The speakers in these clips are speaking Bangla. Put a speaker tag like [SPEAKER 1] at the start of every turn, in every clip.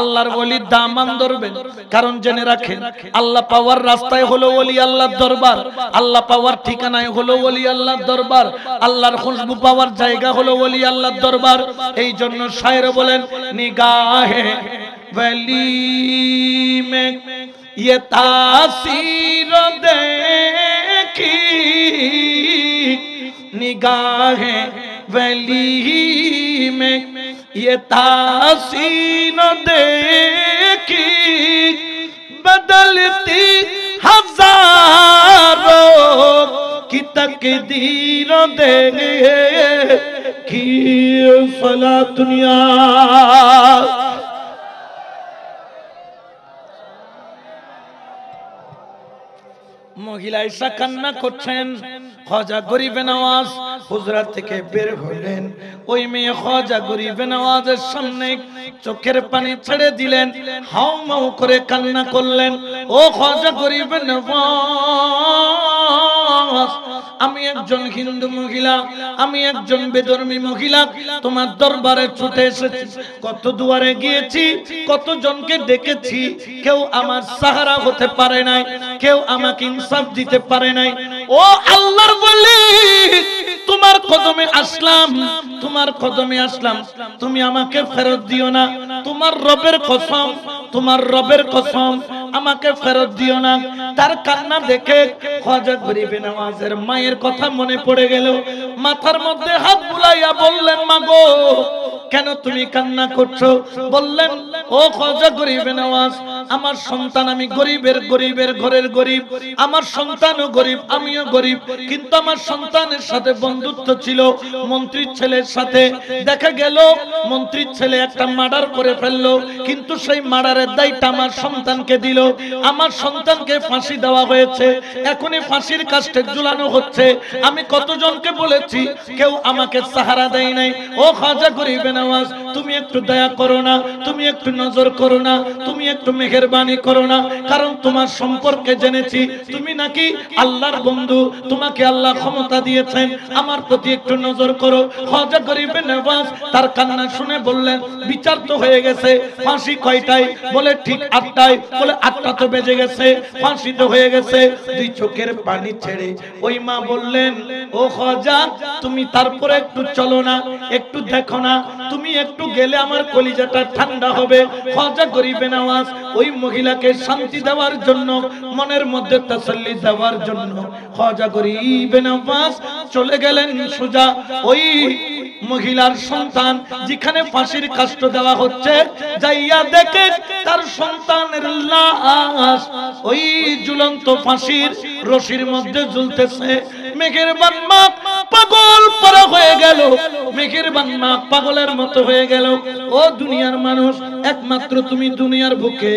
[SPEAKER 1] আল্লাহর ওলির দামান ধরবেন, কারণ জেনে রাখেন আল্লাহ পাওয়ার রাস্তায় হলো ওলি আল্লাহর দরবার, আল্লাহ পাওয়ার ঠিকানায় হলো ওলি আল্লাহর দরবার, আল্লাহর খুশবু পাওয়ার জায়গা হলো ওলি আল্লাহর দরবার। এই জন্য শায়ের বলেন নিগাহে ওলি মে ये तासीर देखी निगाहे वली में ये तासीर देखी बदलती हजारों की तकदीर देखी फला दुनिया। মহিলা এসা কান্না করছেন, খাজা গরিবে নওয়াজ হুজরা থেকে বের হলেন। ওই মেয়ে খাজা গরিবে নওয়াজের সামনে চোখের পানি ছেড়ে দিলেন, হাউ মাউ করে কান্না করলেন। ও খাজা গরিবে নওয়াজ, আমি একজন হিন্দু মহিলা, আমি একজন বেধর্মী মহিলা, তোমার দরবারে ছুটে এসেছি। কত দুয়ারে গিয়েছি, কত জনকে ডেকেছি, কেউ আমার সাহারা হতে পারে নাই, কেউ আমাকে ইনসাফ দিতে পারে নাই। ও আল্লাহর ওলি, তোমার কদমে আসলাম, তোমার কদমে আসলাম, তুমি আমাকে ফেরত দিও না। তোমার রবের কসম, তোমার রবের কসম, আমাকে ফেরত দিও না। তার কান্না দেখে খাজা গরিবে নওয়াজের মায়ের কথা মনে পড়ে গেল। মাথার মধ্যে হাত বুলাইয়া বললেন, মা গো, কেন তুমি কান্না করছো? বললেন, ও খাজা গরিবে নওয়াজ, আমার সন্তান, আমি গরিবের গরিবের ঘরের গরিব, আমার সন্তানও গরিব, আমিও গরিব, কিন্তু আমার সন্তানের সাথে বন্ধুত্ব ছিল মন্ত্রীর ছেলের সাথে। দেখা গেল মন্ত্রীর ছেলে একটা মার্ডার করে ফেললো, কিন্তু সেই মার্ডারের দায়টা আমার সন্তানকে দিল। আমার সন্তানকে ফাঁসি দেওয়া হয়েছে, এখনই ফাঁসির কাস্টে ঝুলানো হচ্ছে। আমি কতজনকে বলেছি, কেউ আমাকে সাহারা দেয় নাই। ও খাজা গরিবে নওয়াজ, তুমি একটু দয়া করো না, তুমি একটু নজর করো না, তুমি একটু মেহেরবানি করো না, কারণ তোমার সম্পর্কে জেনেছি তুমি নাকি আল্লাহর বন্ধু, তোমাকে আল্লাহ ক্ষমতা দিয়েছেন, আমার প্রতি একটু নজর করো। খাজা গরিবে নওয়াজ তার কান্না শুনে বললেন, বিচার তো হয়ে গেছে, ফাঁসি কয়টায়? বলে ঠিক 8টায়। বলে 8টা তো বেজে গেছে, ফাঁসি তো হয়ে গেছে। দুই চোখের পানি ছেড়ে ওই মা বললেন, ও খাজা, তুমি তারপরে একটু চলো না, একটু দেখো না, তুমি একটু গেলে আমার কলিজাটা ঠান্ডা হবে। খাজা গরিবে নওয়াজ ওই মহিলাকে শান্তি দেওয়ার জন্য, মনের মধ্যে তাসাল্লি দেওয়ার জন্য খাজা গরিবে নওয়াজ চলে গেলেন সোজা ওই মহিলার সন্তান যেখানে ফাঁসির কাষ্ট দেওয়া হচ্ছে, যাইয়া দেখে তার সন্তানের লাশ ওই ঝুলন্ত ফাঁসির রশির মধ্যে ঝুলতেছে। মেহেরবান মা পাগল পারা হয়ে গেল, মেহেরবান মা পাগলের মতো হয়ে গেল। ও দুনিয়ার মানুষ, একমাত্র তুমি দুনিয়ার বুকে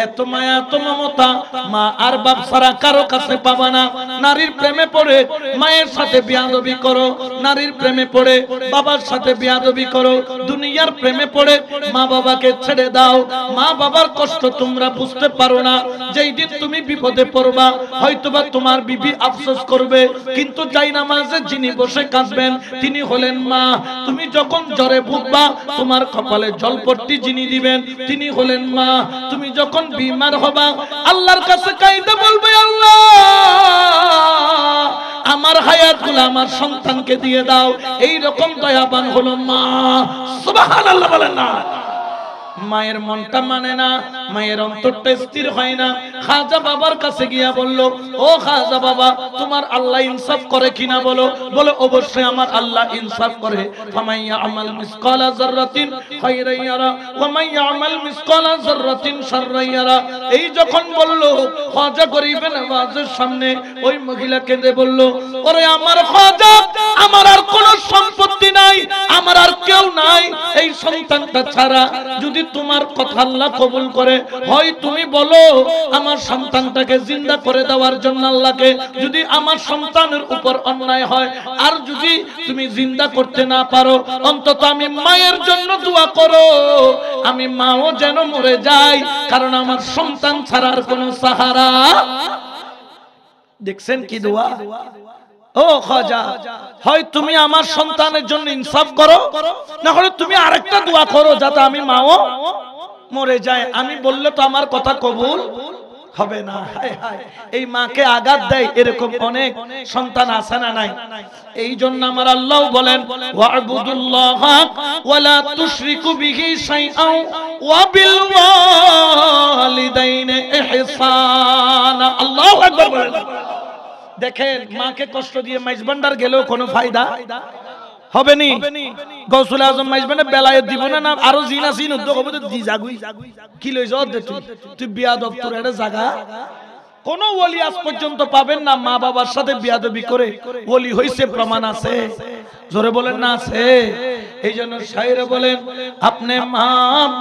[SPEAKER 1] এত মায়া, এত মমতা মা আর বাপ ছাড়া কারো কাছে পাবা না। নারীর প্রেমে পড়ে মায়ের সাথে বেয়াদবি করো, নারীর প্রেমে পড়ে বাবার সাথে বেয়াদবি করো, দুনিয়ার প্রেমে পড়ে মা বাবাকে ছেড়ে দাও। মা বাবার কষ্ট তোমরা বুঝতে পারো না। যেই দিন তুমি বিপদে পড়বা, হয়তোবা তোমার বিবি আফসোস করবে, কিন্তু যাই নামাজে যিনি বসে কাঁদবেন তিনি হলেন মা। তুমি যখন জ্বরে ভুগবা, তোমার কপালে জলপট্টি যিনি দিবেন তিনি হলেন মা। তুমি যখন বিমার হবা, আল্লাহর কাছে কাঁদতে বলবে, আল্লাহ আমার হায়াতগুলো আমার সন্তানকে দিয়ে দাও। এই রকম দয়াবান হলো মা। সুবহানাল্লাহ বলেন না। মায়ের মনটা মানে না, মায়ের অন্তরটা স্থির হয় না। খাজা বাবার কাছে গিয়া বলল, ও খাজা বাবা, তোমার আল্লাহ ইনসাফ করে কিনা বলো। বলে, অবশ্যই আমার আল্লাহ ইনসাফ করে। ফামাইয়া আমাল মিসকালা যাররাতিন খায়রান ইয়ারা ওয়া মাইয়া আমাল মিসকালা যাররাতিন শাররান ইয়ারা। এই যখন বলল, খাজা গরিবে নওয়াজের সামনে ওই মহিলা কেঁদে বলল, ওরে আমার খাজা, আমার আর কোনো সম্পত্তি নাই, আমার আর কেউ নাই, এই সন্তানটা ছাড়া। যদি তোমার কথা আল্লাহ কবুল করে, হয় তুমি বলো আমার সন্তানটাকে জিন্দা করে দেওয়ার জন্য আল্লাহকে। যদি আমার সন্তানের উপর অন্যায় হয়, আর যদি তুমি জিন্দা করতে না পারো, অন্তত আমি মায়ের জন্য দোয়া করো, আমি মাও যেন মরে যাই, কারণ আমার সন্তান ছাড়া আর কোনো সাহারা। দেখছেন কি দোয়া? ও খাজা, হয় তুমি আমার সন্তানের জন্য ইনসাফ করো, না হলে তুমি আরেকটা দোয়া করো যাতে আমি মাও মরে যায়, আমি বললে তো আমার কথা কবুল হবে না। হায় হায়, এই মাকে আঘাত দেয় এরকম অনেক সন্তান আছে না নাই? এই জন্য আমার আল্লাহ বলেন ওয়া'বুদুল্লাহ ওয়ালা তুশরিকু বিহি শাইআন ওয়া বিল ওয়ালিদাইনি ইহসানা। আল্লাহু আকবার বলেন। দেখেন, মাকে কষ্ট দিয়ে মাইজবান্ডার গেলেও কোনো ফায়দা হবে নি। গৌসুল আজম মাইজবান্ডার বেলায় দিব না, না আরো জিনা জিন উদ্যোগ হবে তো দি জাগুই কি লই যাও দে তুই বিয়াদব, তোর এটা জায়গা কোন ওলি আজ পর্যন্ত পাবেন না মা বাবার সাথে বিয়াদবি করে ওলি হইছে, প্রমাণ আছে? জোরে বলেন না আছে? এই জন্য শায়রে বলেন আপনি মা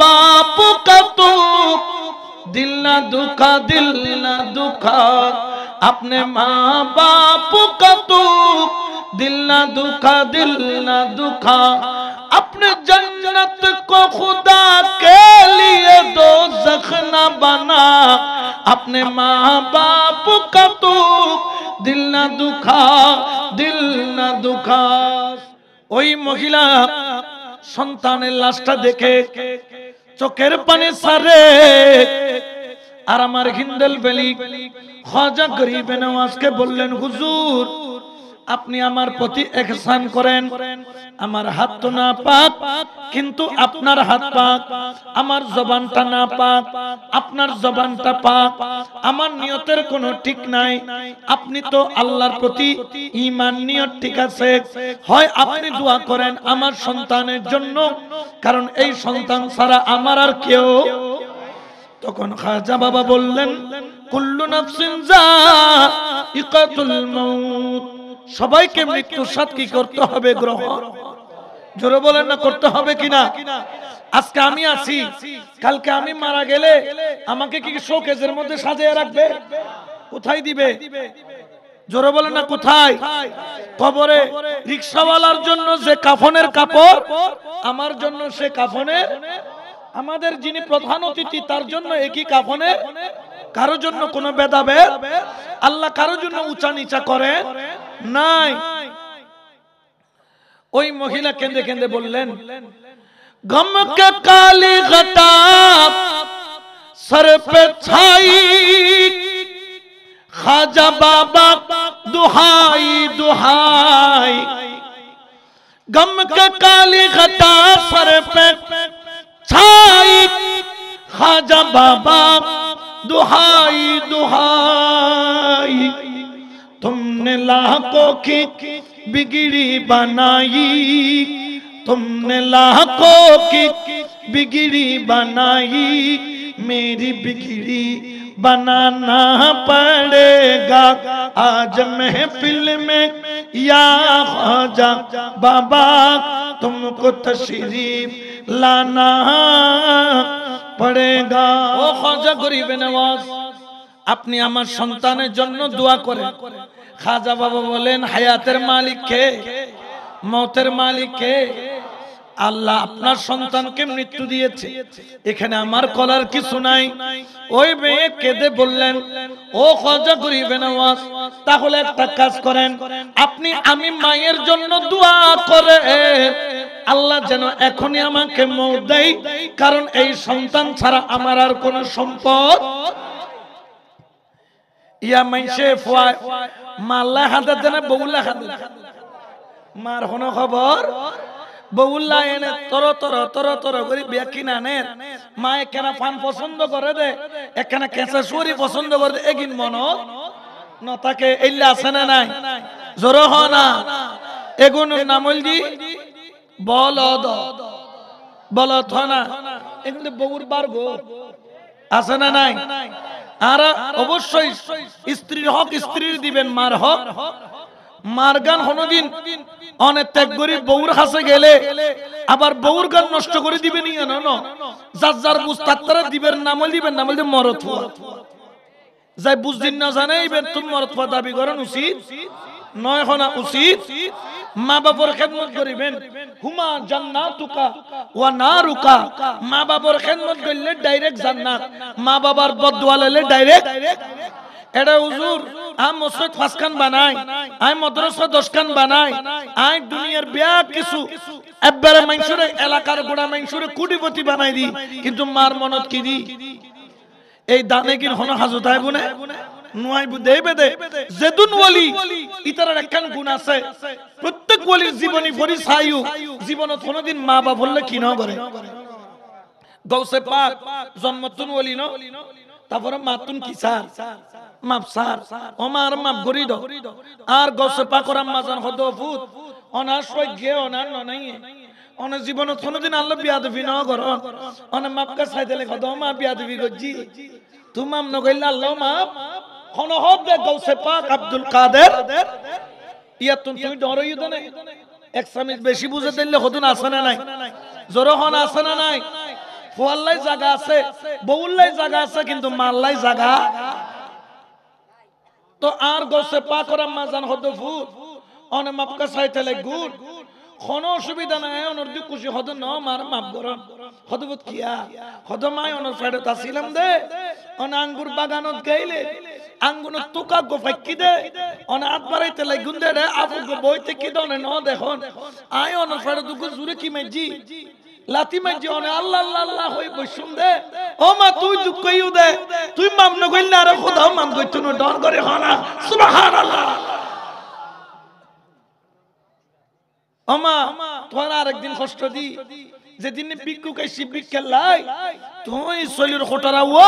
[SPEAKER 1] বাপ কা তো দিল না দুখা, দিল না দুখা, अपने माँ बाप का तो दिल ना दुखा, दिल ना दुखा, अपने जन्नत को खुदा के लिए दोज़ख ना बना, अपने माँ बाप का तो दिल ना दुखा, दिल ना दुखा। ওই মহিলা সন্তানের লাশটা দেখে চোখের পানি সারে, আর আমার হিন্দেল বেলি খাজা গরিবে নওয়াজকে বললেন হুজুর আপনি আমার প্রতি ইহসান করেন, আমার হাত তো না পাক কিন্তু আপনার হাত পাক, আমার জবানটা না পাক আপনার জবানটা পাক, আমার নিয়তের কোনো ঠিক নাই, আপনি তো আল্লাহর প্রতি ঈমান নিয়ত ঠিক আছে, হয় আপনি দোয়া করেন আমার সন্তানের জন্য, কারণ এই সন্তান ছাড়া আমার আর কেউ। তখন খাজা বাবা বললেন কুল্লু নাফসিন যায়িকাতুল মাউত, সবাইকে মৃত্যুর স্বাদ কি করতে হবে? গ্রহণ। জোরে বলেন না, করতে হবে কিনা? আজকে আমি আছি, কালকে আমি মারা গেলে আমাকে কি শোকেজের মধ্যে সাজিয়ে রাখবে? কোথায় দিবে? জোরে বলেন না, কোথায়? কবরে। রিকশাওয়ালার জন্য যে কাফনের কাপড়, আমার জন্য সে কাফনের, আমাদের যিনি প্রধান অতিথি তার জন্য একই কাফনে, কারো জন্য কোনো ভেদাভেদ আল্লাহ কারো জন্য উঁচা নিচা করে নাই। ওই মহিলা কেঁদে কেঁদে বললেন গম কে কালি ঘটা সর পে ছাই, খাজা বাবা দুহাই দুহাই, গম কে কালি ঘটা সর পে ছাই, খাজা বাবা दुहाई दुहाई, तुमने लाखों की बिगड़ी बनाई, तुमने लाखों की बिगड़ी बनाई, मेरी बिगड़ी बनाना पड़ेगा आज महफिल में या ख्वाजा बाबा, तुमको तशरीफ लाना पड़ेगा। ओ ख्वाजा गरीब नवाज, আপনি আমার সন্তানের জন্য দোয়া করেন। খাজা বাবা বলেন হায়াতের মালিক কে? মওতের মালিক কে? আল্লাহ। আপনার সন্তানকে মৃত্যু দিয়েছে, এখানে আমার করার কিছু নাই। ওই মেয়ে কেঁদে বললেন ও খাজা গরিবে নওয়াজ, তাহলে একটা কাজ করেন, আপনি আমি মায়ের জন্য দোয়া করে আল্লাহ যেন এখনই আমাকে মওত দেয়, কারণ এই সন্তান ছাড়া আমার আর কোনো সম্পদ। ইয়া মাইশে ফুয়া মাল্লা হাতে দেন বউলা হাতে, মার হনো খবর বউল্লা এনে তর তর তর তর করে ব্যাকি না নে, মা একখানা ফান পছন্দ করে দে, একখানা কেঁচা সুরি পছন্দ করে দে, এগিন মনো ন তাকে এল্লা আছে না নাই? জোর হ না এগুন নামল দি বলদ বলদ হ না, এগুলো বউর বারগো আছে না নাই? আর অবশ্যই স্ত্রীর হক স্ত্রীর দিবেন, মার হক মার গান কোনদিন অনেক ত্যাগ করি বউর কাছে গেলে আবার বউর গান নষ্ট করে দিবেন, যার যার বুঝতার তারা দিবেন, নামল দিবেন, নামল দিয়ে মরত যাই বুঝদিন না জানে তুমি মরত দাবি করেন উচিত নয়, হনা উচিত। মা বাবার খেদমত করিবেন, হুমা জান্নাতুকা ওয়া নারুকা, মা বাবার খেদমত করলে ডাইরেক্ট জান্নাত, মা বাবার বদদুয়া লইলে ডাইরেক্ট। এটা হুজুর আই মসজিদ 5 খান বানাই, আই মাদ্রাসা 10 খান বানাই, আই দুনিয়ার বিয়া কিছু একবারে মানুষের এলাকার গোড়া মানুষের কোটিপতি বানাই দি, কিন্তু মার মনত কি দি এই দানে কি হন হাজত আইব না নুয়াই দেবে দে যেদুন ওলি ইতার একখান গুণ আছে প্রত্যেক ওলির জীবনী পড়ি ছাইও জীবনত কোনদিন মা বাপ বললে কি না করে গৌসে পাক জন্মতুন ওলি ন তারপরে মাতুন কি স্যার মাপ স্যার ওমার মাপ গরি দ আর গৌসে পাকর আম্মা জান হদ ফুত অনার সই গে অনার নাই অনে জীবনত কোনদিন আল্লাহ বিয়াদবি না কর অনে মাপ কা ছাই দিলে হদ মা বিয়াদবি গজি তুমাম ন কইলা আল্লাহ মাপ কোন হদ দে গৌসে পাক আব্দুল কাদের ইয়া তুমি ডরই দ না এক সামিজ বেশি বুঝে দিলে হদুন আছে না নাই জোর হন আছে না নাই ফুয়াল্লাই জায়গা আছে বউল্লাই জায়গা আছে কিন্তু মাল্লাই জায়গা তো আর গৌসে পাকর আম্মা জান হদ ফুত অনে মাপ কা ছাই দিলে গুড কোনো অসুবিধা নাই অনর দি খুশি হদ ন মার মাপ গরম হদবত কিয়া হদ মাই অনর ফেডে তাছিলাম দে অন আঙ্গুর বাগানত গাইলে আঙ্গুর তুকা গো ফাক্কি দে অন আত বাড়াইতে লাগুন দে রে আপু গো বইতে কি দনে ন দেখুন আই অনর ফেডে দুকু জুরে কি মেজি লাতি মেজি অনে আল্লাহ আল্লাহ আল্লাহ হই বসুম দে ও মা তুই দুঃখ কইউ দে তুই মাম ন কইল না রে খোদা মাম কইতো ন ডর করে হনা সুবহানাল্লাহ আমা তোমার আরেকদিন কষ্ট দি যেদিন ভিক্ষু কাইছি ভিক্ষা লাই তুই শৈলীর খোটারা ও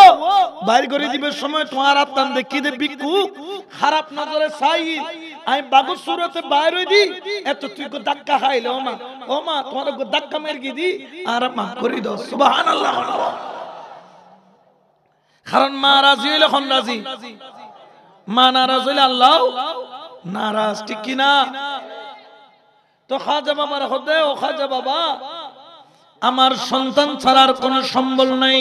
[SPEAKER 1] বাইর করে দিবে সময় তোমার আত্মান দেখি দে ভিক্ষু খারাপ নজরে চাই আমি বাবু সুরতে বাইর হই দি এত তুই কো ধাক্কা খাইলে ও মা তোমার কো ধাক্কা মেরগি দি আর মাফ করে দাও সুবহানাল্লাহ কারণ মা রাজি হইলে কোন রাজি মা নারাজ হইলে আল্লাহ নারাজ ঠিক কি না তো খাজা বাবার হদে ও খাজা বাবা আমার সন্তান ছাড়ার কোন সম্বল নাই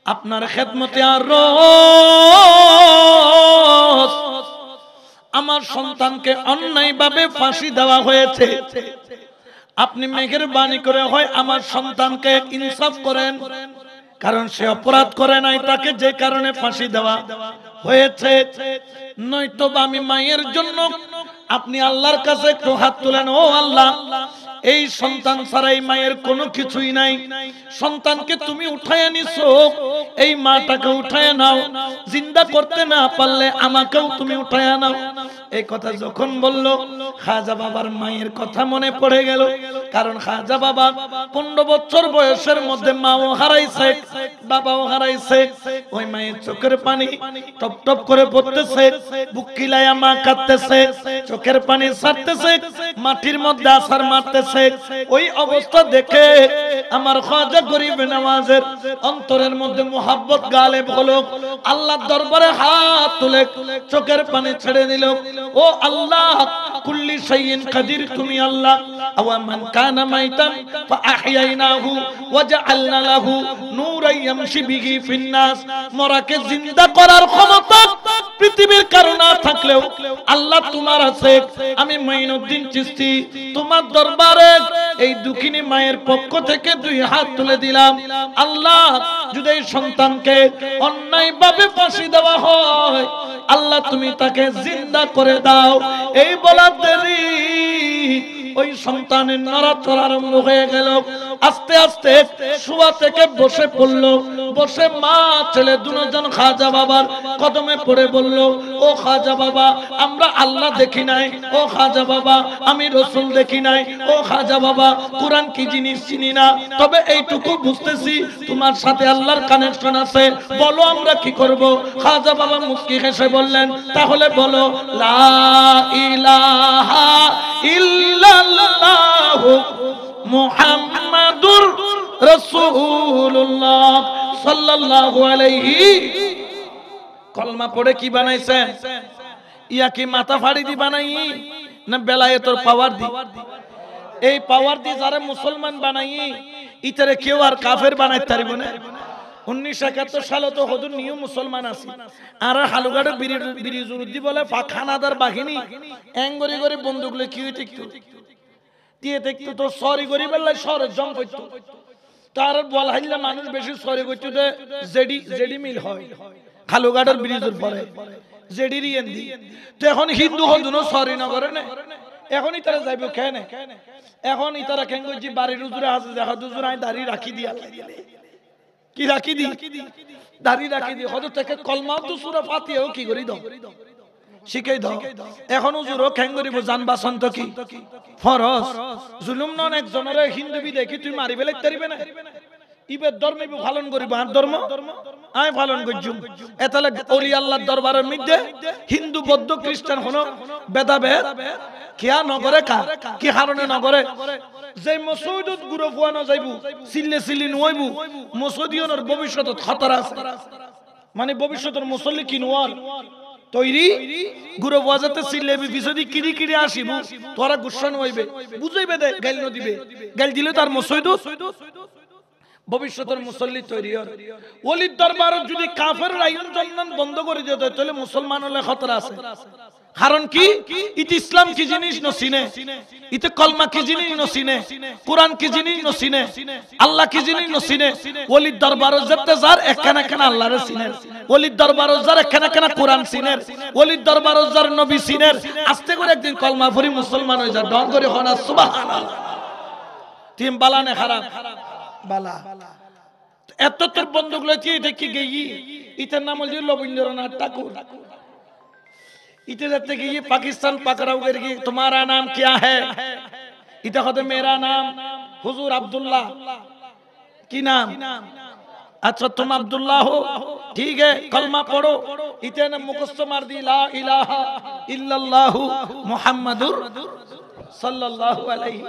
[SPEAKER 1] আপনার খেদমতে আর রোজ আমার সন্তানকে অন্যায়ভাবে ফাঁসি দেওয়া হয়েছে আপনি মেহেরবানি করে হয় আমার সন্তানকে ইনসাফ করেন কারণ সে অপরাধ করে নাই তাকে যে কারণে ফাঁসি দেওয়া হয়েছে নয়তো আমি মায়ের জন্য আপনি আল্লাহর কাছে একটু হাত তুলেন ও আল্লাহ এই সন্তান ছাড়া এই মায়ের কোনো কিছুই নাই সন্তানকে তুমি উঠায় নিছো এই মাটাকে উঠায় নাও জিন্দা করতে না পারলে আমাকেও তুমি উঠায় নাও এই কথা যখন বলল খাজা বাবার মায়ের কথা মনে পড়ে গেল কারণ খাজা বাবা 15 বছর বয়সের মধ্যে মাও হারাইছে বাবাও হারাইছে ওই মায়ের চোখের পানি টপ টপ করে পড়তেছে বুক কিলায়া মা কাঁদতেছে চোখের পানি ছাড়তেছে মাটির মধ্যে আছাড় মারতেছে ওই অবস্থা দেখে আমার খাজা গরিব নওয়াজের অন্তরের মধ্যে মোহাব্বত গালেব হলো আল্লাহর দরবারে হাত তুলে চোখের পানি ছেড়ে দিল ও আল্লাহ কুল্লি শাইইন কাদির তুমি আল্লাহ আওয়া মান কানা মাইতান ফাআহইয়ানাহু ওয়াজআলনা লাহু নূরান ইয়ামশি বিহি ফিন নাস মরাকে জিন্দা করার ক্ষমতা পৃথিবীর কারণে থাকলেও আল্লাহ তোমার আছে আমি মাইনুদ্দিন চিশতি তোমার দরবারে এই দুঃখিনী মায়ের পক্ষ থেকে 2 হাত তুলে দিলাম আল্লাহ যদি এই সন্তানকে অন্যায়ভাবে ফাঁসি দেওয়া হয় আল্লাহ তুমি তাকে জিন্দা করে দাও এই বলার দেরি ওই সন্তানের নড়াচড়া আরম্ভ হয়ে গেল আস্তে আস্তে শোয়া থেকে বসে পড়ল বসে মা ছেলে দুজন খাজা বাবার কদমে পড়ে বলল ও খাজা বাবা আমরা আল্লাহ দেখি নাই ও খাজা বাবা আমি রাসূল দেখি নাই ও খাজা বাবা কুরআন কি জিনিস চিনি না তবে এইটুকু বুঝতেছি তোমার সাথে আল্লাহর কানেকশন আছে বলো আমরা কি করব খাজা বাবা মুস্কি হেসে বললেন তাহলে বলো লা ইলাহা ইল্লাল্লাহ মুহাম্মাদুর রাসূলুল্লাহ সাল্লাল্লাহু আলাইহি কলমা পড়ে কি বানাইছেন ইয়া কি মাথা ফাড়ি দি বানাই না বেলায়েতর পাওয়ার দি এই পাওয়ার দি যারা মুসলমান বানাই ইতারে কেউ আর কাফের বানাইতে পারবে না 1971 সালে তো হদুর নিউ মুসলমান আছে আর হালুগাড়ে বিরিজুরুদ্দি বলে ফাখানাদার বাহিনী এঙ্গরি গরি বন্দুক লই কি হইতে দিয়ে দেখতো তো সরি গরি বললে শহরে জম করতো তার বল হাইলা মানুষ বেশি সরি করতো জেডি মিল হয় খালুঘাটের ব্রিজের পরে জেডিরি এন্দি তো এখন হিন্দু হদুনো সরি না করে না এখনই তারা যাইব কেন এখন ইতারা কেন করছি বাড়ির উজুরে আছে দেখা দুজুর আই দাড়ি রাখি দিয়া কি রাখি দি দাড়ি রাখি দি হয়তো থেকে কলমাও তো সূরা ফাতিহাও কি করি দাও শিখাই দাও এখন উজুরও কেন করিব জান বাসন্ত কি ফরজ জুলুম নন একজনের হিন্দু বি দেখি তুই মারি ফেলে তারিবে না ইবের ধর্ম পালন করিব আর ধর্ম আমি পালন করছুম এতালে ওলি আল্লাহর দরবারের মধ্যে হিন্দু বৌদ্ধ খ্রিস্টান হলো ভেদাভেদ কিয়া নগরে কা কি কারণে নগরে যে মসজিদত গুরু ফুয়ানো যাইব সিল্লে সিল্লি নইব মসজিদিয়নের ভবিষ্যতত খতরা আছে মানে ভবিষ্যতের মুসল্লি কি নোয়ার তৈরি গুরু ওয়াজাতে সিল্লেবি বিসদি কিরি কিরি আসিব তোরা গুসন হইবে বুঝাইবে দে গাইল ন দিবে গাইল দিলে তার মসজিদত ভবিষ্যতের মুসল্লি তৈরি হয় ওলির দরবারে যদি কাফের রাইন জন্নান বন্ধ করে দিতে হয় তাহলে মুসলমান হলে খতরা আছে কারণ কি ইতি ইসলাম কি জিনিস ন চিনে ইতি কলমা কি জিনিস ন চিনে কুরআন কি জিনিস ন চিনে আল্লাহ কি জিনিস ন চিনে ওলির দরবারে যেতে যার একখানা একখানা আল্লাহরে চিনে ওলির দরবারে যার একখানা একখানা কুরআন চিনে ওলির দরবারে যার নবী চিনে আস্তে করে একদিন কলমা পড়ি মুসলমান হয়ে যায় ডর করে হনা সুবহানাল্লাহ তিন বালানে খারাপ বালা এত তোর বন্ধুগুলো দেখি গেই ইতার নাম হল রবীন্দ্রনাথ ঠাকুর इते जाते कि ये पाकिस्तान पकड़ाओ करके तुम्हारा नाम क्या है इते कहते मेरा नाम हुजूर अब्दुल्ला की नाम अच्छा तुम अब्दुल्ला हो ठीक है कलमा पढ़ो इते ने मुखस्त मार दी ला इलाहा इल्लल्लाहु मुहम्मदुर सल्लल्लाहु अलैहि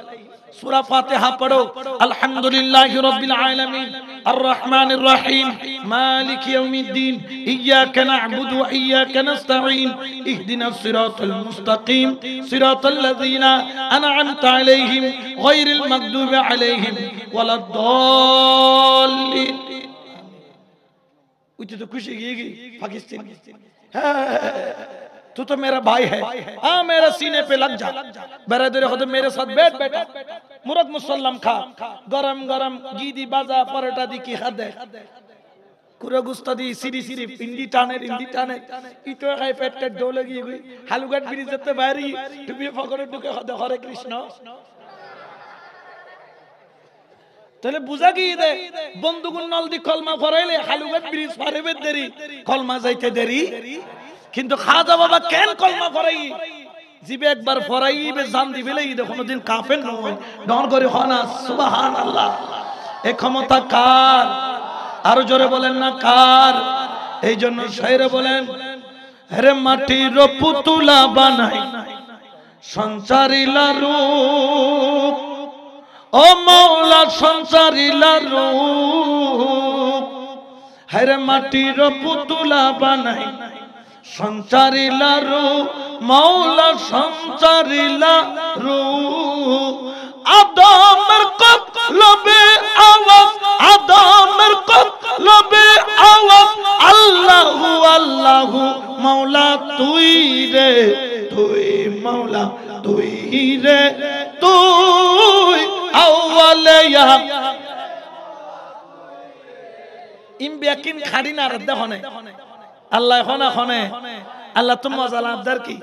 [SPEAKER 1] सूरा फातिहा पढ़ो अल्हम्दुलिल्लाहि रब्बिल आलमीन अर्रहमानिर रहीम मालिक यौमिद्दीन इय्याका नअबुदु व इय्याका नस्तईन इहदिनास सिराताल मुस्तकीम सिराताल लज़ीना अनअमता अलैहिम गैरिल मगदूबि अलैहिम वलद्दाल्लिन उसे तो खुशी की पाकिस्तान तू तो मेरा भाई है हाँ मेरे सीने पे लग जा बरादर खुद मेरे साथ बैठ बेटा मुर्ग मुसल्लम खा गरम गरम गीदी बाजा परोटा दी की हद है कुरा गुस्ता दी सीरी सीरी इंडी टाने इतो खाई पेट डोले की हुई हालुगाट बिरी जत्ते बाहरी टुपी पकड़े डुके खुद हरे कृष्ण তাহলে বুঝা কি দে বন্ধুগুল নল দি কলমা ফরাইলে হালুগাট ব্রিজ পারেবে দেরি কলমা যাইতে দেরি কিন্তু খাজা বাবা কেন কলমা ফরাই জিবে একবার ফরাইবে জান দিবেলে ই দেখো কোনদিন কাফের নয় ডর করে হনা সুবহানাল্লাহ এই ক্ষমতা কার আরো জোরে বলেন না কার এইজন্য শায়রে বলেন আরে মাটির পুতুলা বানাই সঞ্চারিলা রূপ ও মৌলা সংসারিলা রূপ হেরে মাটির পুতুলা বানাই সংসারিলা রূপ মৌলা সংসারিলা রূপ আদমের কলবে আওয়াজ আদমের কলবে আওয়াজ আল্লাহু আল্লাহু মৌলা তুই রে তুই মৌলা তুই রে তুই আউয়ালে ইয়া ইম বেকিন খাড়ি না রদ হনে আল্লাহ হনে আল্লাহ তো মজা লাভদার কি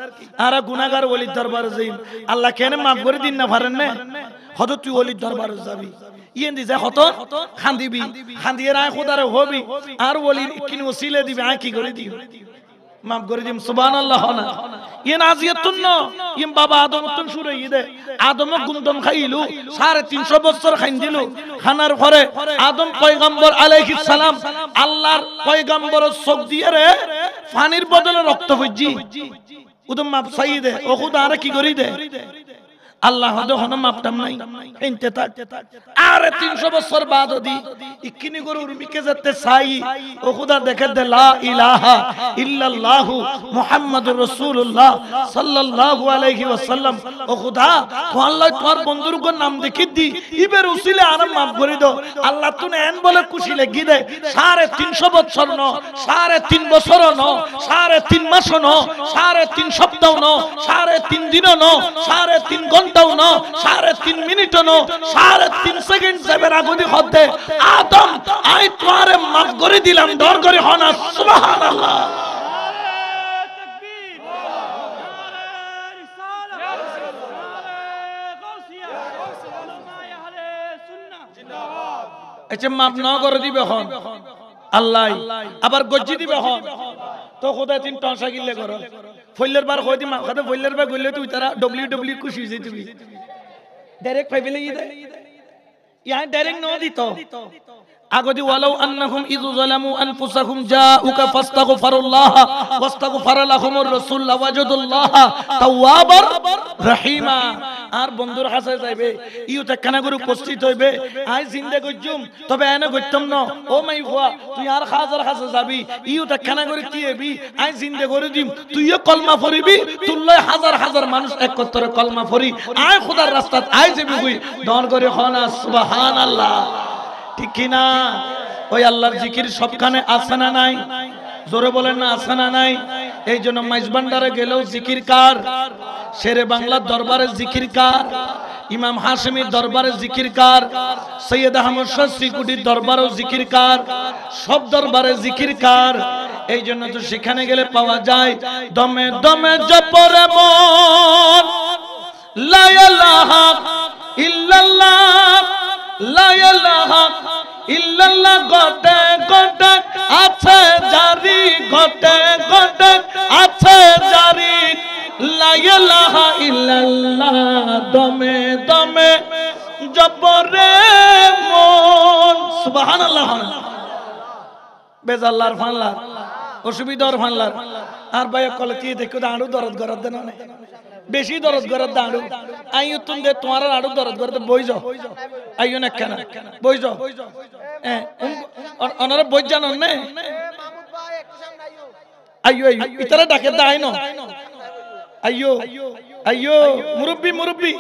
[SPEAKER 1] আর গুনাহগার ওলির দরবারে যাই আল্লাহ কেন maaf করে দিন না পারেন না হয়তো তুই ওলির দরবারে যাবি ইয়েন্দি যা হতো খান্দিবি খান্দিয়ে রায় খোদারে হবি আর ওলির কিন ওসিলে দিবি আ কি করে দিবি মাফ করে দিম সুবহানাল্লাহ না ইন আজিয়াতুন ন ইম বাবা আদম তুন শুরু ইদে আদম গুন্দম খাইলু 350 বছর খাইন দিলু খানার পরে আদম পয়গম্বর আলাইহিস সালাম আল্লাহর পয়গম্বরের চোখ দিয়ে রে পানির বদলে রক্ত হইজি উদম মাপ সাইদে ও খুদা আর কি করি দে আল্লাহ হন মাপটাম নাই এনতে থাক আর 300 বছর বাদ দি ইকিনি গরুর মিকে যেতে চাই ও খুদা দেখে দে লা ইলাহা ইল্লাল্লাহু মুহাম্মাদুর রাসূলুল্লাহ সাল্লাল্লাহু আলাইহি ওয়াসাল্লাম ও খুদা তো আল্লাহ তোর বন্ধুর কোন নাম দেখি দি ইবের উসিলে আর মাফ করে দাও আল্লাহ তুনে এন বলে খুশি লাগি দে 350 বছর ন 3.5 বছর ন 3.5 মাস ন 3.5 সপ্তাহ ন 3.5 দিন ন 3.5 ঘন্টা ঘন্টাও ন 3.5 মিনিটও ন 3.5 সেকেন্ড যাবে আগুদি হতে আদম আই তোমারে মাফ করে দিলাম ডর করে হনা সুবহানাল্লাহ এতে মাপ না করে দিবে হন আল্লাহ আবার গজ্জি দিবে হন তো খোদা তিন টনসা গিলে করো ফইলের বার কই দি মা খাতে ফইলের বার গইলে তুই তারা ডব্লিউ খুশি হই যাইবি ডাইরেক্ট পাইবেলে ইয়া ডাইরেক্ট ন দিত আগদি ওয়ালাউ আন্নাহুম ইযু যালামু আনফুসাহুম জাউকা ফাস্তাগফিরুল্লাহ ওয়াস্তাগফার লাহুমুর রাসূল ওয়াজাদুল্লাহ তাওয়াবার রহিমা আর বন্ধুর কাছে যাইবে ইউ তাকানা করে উপস্থিত হইবে আই জিন্দা গজ্জুম তবে এনে গজ্জম ন ও মাই ফুয়া তুই আর হাজার কাছে যাবি ইউ তাকানা করে কি হবি আই জিন্দা করে দিম তুইও কলমা পড়িবি তুল্লাই হাজার হাজার মানুষ একত্রে কলমা পড়ি আই খোদার রাস্তাত আই যাবি কই দন করে হনা সুবহানাল্লাহ ঠিক কি না ওই আল্লাহর জিকির সবখানে আছে না নাই জোরে বলেন না আছে না নাই এইজন্য মাইজবান্ডারে গেলেও জিকির কার শেরে বাংলার দরবারে জিকির কার ইমাম হাশেমির দরবারে জিকির কার সৈয়দ আহমদ শাহ সিকুটির দরবারেও জিকির কার সব দরবারে জিকির কার এইজন্য তো সেখানে গেলে পাওয়া যায় দমে দমে জপরে মন লা ইলাহা ইল্লাল্লাহ লা ইলাহা ইল্লাল্লাহ গটে গটে আছে জারি গটে গটে আছে জারি লা ইলাহা ইল্লাল্লাহ দমে দমে জপরে মন সুবহানাল্লাহ বেজাল্লার ফানলা অসুবিধার ফানলার আর ভাই কলে কি দেখো আড়ু দরদ গরদ দেন না বেশি দরদ গরদ দাঁড়ু আইও তুমি দে তোমার আড়ু দরদ গরদ বই যাও আইও না কেন বই যাও অনারা বই জানো না আইও আইও ইতারা ডাকে দাই না আইও আইও মুরব্বি মুরব্বি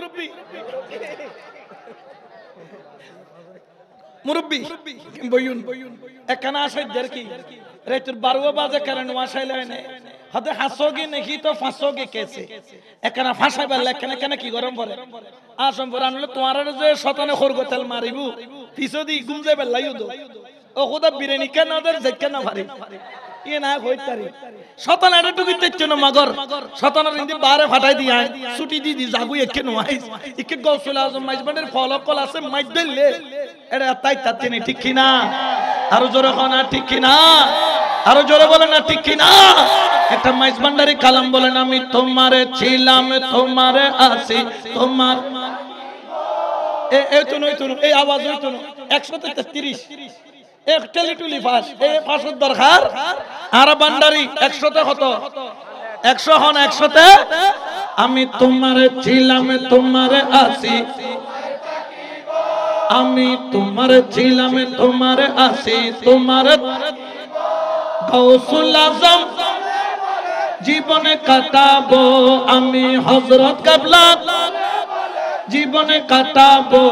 [SPEAKER 1] মুরব্বি বইউন একখানা আসে দের কি রাতের 12 বাজে কারণ ওয়াসাইলে না হতে হাসোগে নাকি তো ফাঁসোগে কেসে একখানা ফাঁসাই বললে একখানা কি গরম পড়ে আসম পরে আনলে তোমার যে শতানে খরগোতেল মারিবু পিছো দি ঘুম যাবে লাইও দো ও খোদা বিরিয়ানি কেন ওদের যেকে না পারি ইয়ে না হইতারি শতান এটা টুকিতে চন মগর শতানের ইন্দি বারে ফাটাই দি আই ছুটি দি যাবু একে নয় একে গৌসুল আজম মাইজবানের ফলো কল আছে মাইজ দিলে এটা তাই তাতে নি ঠিক কি না আরো জোরে কোন না ঠিক কি না আরো জোরে বলেন না ঠিক কি না একটা মাইজবান্ডারি কালাম বলেন আমি তোমারে ছিলাম তোমারে আছি তোমার এই তো নয় তো এই আওয়াজ হইতো না 133 এক টেলিটুলি ফাঁস এই ফাঁসের দরকার আর বান্ডারি 100 তে কত 100 হন 100 তে আমি তোমারে ছিলাম তোমারে আছি আমি তোমারে ছিলাম তোমারে আছি তোমারে গাউসুল আজম জীবনে কাটাবো আমি হযরত কাবলা জীবনে কাটাবো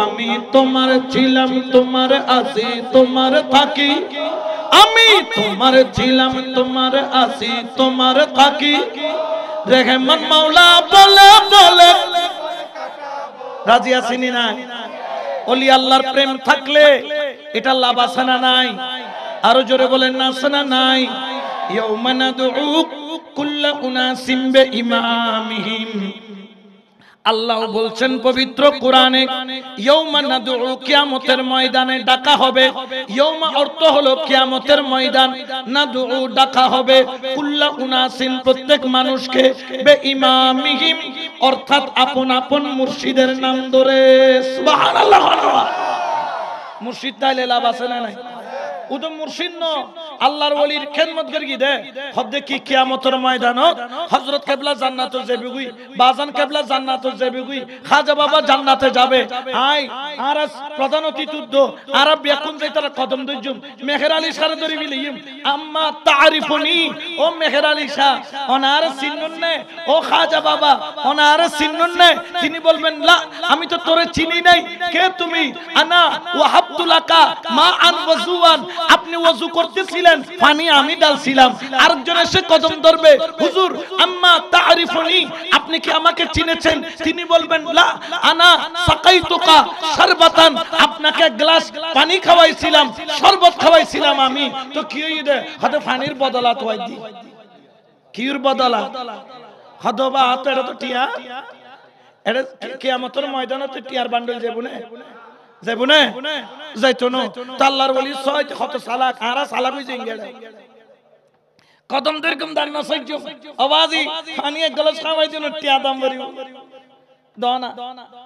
[SPEAKER 1] আমি তোমার ছিলাম তোমার আছি তোমার থাকি আমি তোমার ছিলাম তোমার আছি তোমার থাকি রহমান মাওলা বলে বলে রাজি আছেনি না ওলি আল্লাহর প্রেম থাকলে এটা লাভ আছে না নাই আরো জোরে বলেন না আছে না নাই ইয়াউমা নাদউ কুল্লা উনাসিম বিইমামিহিম আল্লাহ বলছেন পবিত্র কোরআনে ইয়াউমা নাদউ কিয়ামতের ময়দানে ডাকা হবে ইয়াউমা অর্থ হলো কিয়ামতের ময়দান নাদউ ডাকা হবে কুল্লা উনাসিন প্রত্যেক মানুষকে বিইমামিহিম অর্থাৎ আপন আপন মুর্শিদের নাম ধরে সুবহানাল্লাহ মুর্শিদ তাইলে লাভ আছে না নাই উদম মুর্শিদ ন আল্লাহর ওলির খেদমত করি দে হদে কি কিয়ামতের ময়দানত হযরত কিবলা জান্নাতে যাবে গুই বাজান কিবলা জান্নাতে যাবে গুই খাজা বাবা জান্নাতে যাবে আই আর প্রধান অতিথুদ্দ আরব ইয়াকুন যাইতারা কদম দজুম মেহের আলী শাহ ধরি বিলিম আম্মা তারিফুনি ও মেহের আলী শাহ ওনার চিনুন নে ও খাজা বাবা ওনার চিনুন নে তিনি বলবেন লা আমি তো তোরে চিনি নাই কে তুমি আনা ওয়াহাব ওয়াহাবতু লাকা মা আন ওযুয়ান, আপনি ওযু করতেছিলেন, পানি আমি ঢালছিলাম। আরেকজন এসে কদম ধরবে, হুজুর আম্মা তারিফুনি, আপনি কি আমাকে চিনেছেন? তিনি বলবেন লা আনা সাকাইতুকা শারবাতান, আপনাকে এক গ্লাস পানি খাওয়াইছিলাম, শরবত খাওয়াইছিলাম আমি। তো কি হইছে? হয়তো পানির বদলাত হই দি, কির বদলাত হদবা তো এটা তো টিয়া, এটা কিয়ামতের ময়দানে টিয়ার বান্ডল যাবো না, যাইবো না, যাইতো না। তো আল্লাহর ওলি ছয় কত সালাক, আরা সালাক হইছে ইংগেড়া কদম দরকম দান না সহ্য আওয়াজই পানি এক গ্লাস খাওয়াই দিন টিয়া দাম বরিও দনা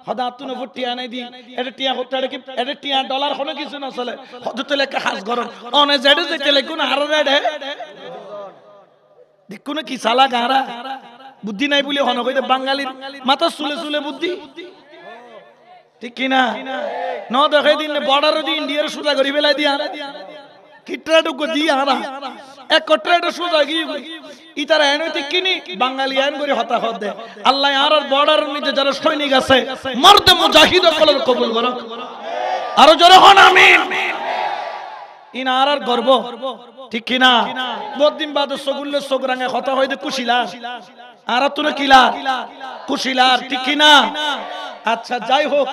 [SPEAKER 1] হদা তুনো ফুটিয়া নাই দি, এটা টিয়া হতে কি, এটা টিয়া ডলার কোনো কিছু না চলে। হদ তো লেখা হাস গরম অনে জেডে যেতে লেখুন আর রেডে দেখো না কি সালাক আরা বুদ্ধি নাই বলি হন কইতে বাঙালির মাথা চুলে চুলে বুদ্ধি, ঠিক কি না? ন দেখাই দিন বর্ডার দি ইন্ডিয়ার সোজা করি বেলাই দি আরা কিটরা ঢুকো দি আরা এক কটরাটা সোজা গিয়ে ইতারা এনইতে কিনি বাঙালি আইন করে হতা হদ দে। আল্লাহ আর বর্ডারের মধ্যে যারা সৈনিক আছে মর্দে মুজাহিদ কলর কবুল করো, আরো জোরে হন আমিন। ইন আর গর্ব, ঠিক কি না? বদিন বাদ সগুল্লে সগরাঙ্গে হতা হইতে কুশিলার আর তুনে কিলার কুশিলার, ঠিক কি না? আচ্ছা যাই হোক,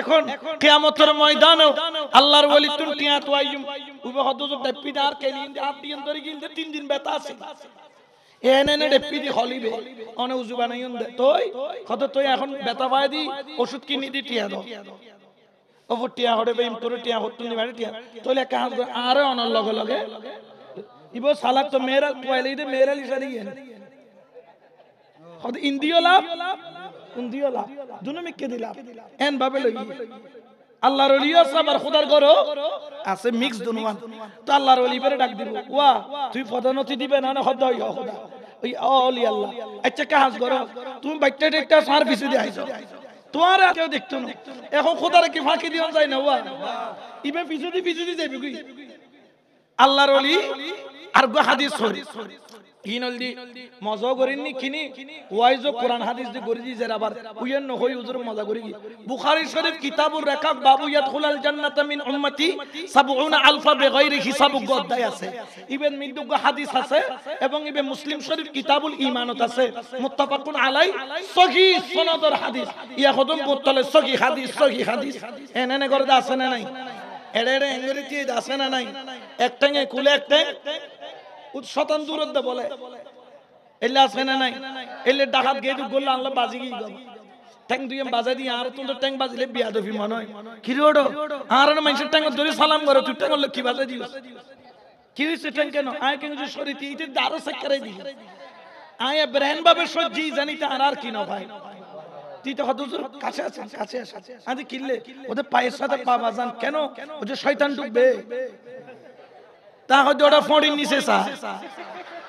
[SPEAKER 1] এখন কিয়ামতের ময়দানে আল্লাহর ওলি তুন টিয়া তো আইম উবে হদুজ দেপিদার কেলিন হাত দিন ধরে গিলতে 3 দিন ব্যথা আছে এনে দেপিদি হলিবে অনে উজু বানাইন দে তোই কত তুই এখন ব্যথা পায় দি ওষুধ কিনি দি টিয়া দাও ওফ টিয়া হড়ে বেম তোর টিয়া হতুন দি বাড়ি টিয়া তোলে কাজ আরে অনর লগে লগে ইবো সালাক তো মেরা তোয়াইলে দে মেরা লিসারি গেন হদ ইন্দিও লাভ উন্দিও লাভ দুনো মিকে দিলা এন ভাবে লই আল্লাহর ওলিয়া সাবার খোদার করো আছে মিক্স দুনওয়ান। তো আল্লাহর ওলি পরে ডাক দিব, ওয়া তুই পদানতি দিবে না না হদ হই খোদা ওই ওলি আল্লাহ। আচ্ছা কাজ করো তুমি বাইটা একটা সার পিছু দি আইছো, তোমার কেউ দেখতো না, এখন খোদার কি ফাঁকি দিও যায় না? ওয়া ইবে পিছু দি যাইবে কি আল্লাহর ওলি আর গো হাদিস সরি কিনলদি মজা করিনি কিনি ওয়াইজো কোরআন হাদিস দি গরিজি যারা আবার উইয়েন হই হুজুর মজা করি। বুখারী শরীফ কিতাবুর রাকাব বাবু ইয়াদখুলাল জান্নাতা মিন উম্মতি 70 আলফা বিগাইরি হিসাব গদ্দায় আছে, ইবেন মিদুগ হাদিস আছে এবং ইবে মুসলিম শরীফ কিতাবুল ঈমানত আছে মুত্তাফাকুন আলাই সহিহ সনদর হাদিস ইয়া খদম বতলে সহিহ হাদিস এনে করে আছে না নাই? এড়ে এঙ্গরিতি আছে না নাই? একটাঙ্গে কুলে একটা শতান দূরত্ব বলে এলে আছে না নাই? এলে ডাকাত গেদু গোল আনলে বাজি গই গব ট্যাং দুইম বাজাই দি আর তুই তো ট্যাং বাজিলে বিয়া দফি মনে হয় কি রোডো আর না মানুষের ট্যাং ধরে সালাম করে তুই ট্যাং হলো কি বাজাই দিস কি হইছে ট্যাং কেন আয় কেন যে শরীতি ইতে দারো সাকরাই দি আয় ব্রেন ভাবে সজ্জি জানিতে আর কি না ভাই তুই তো হুজুর কাছে আছে আদি কিল্লে ওদের পায়ের সাথে পা বাজান কেন ও যে শয়তান ঢুকবে তা হয়তো ওটা ফড়ির নিচে চা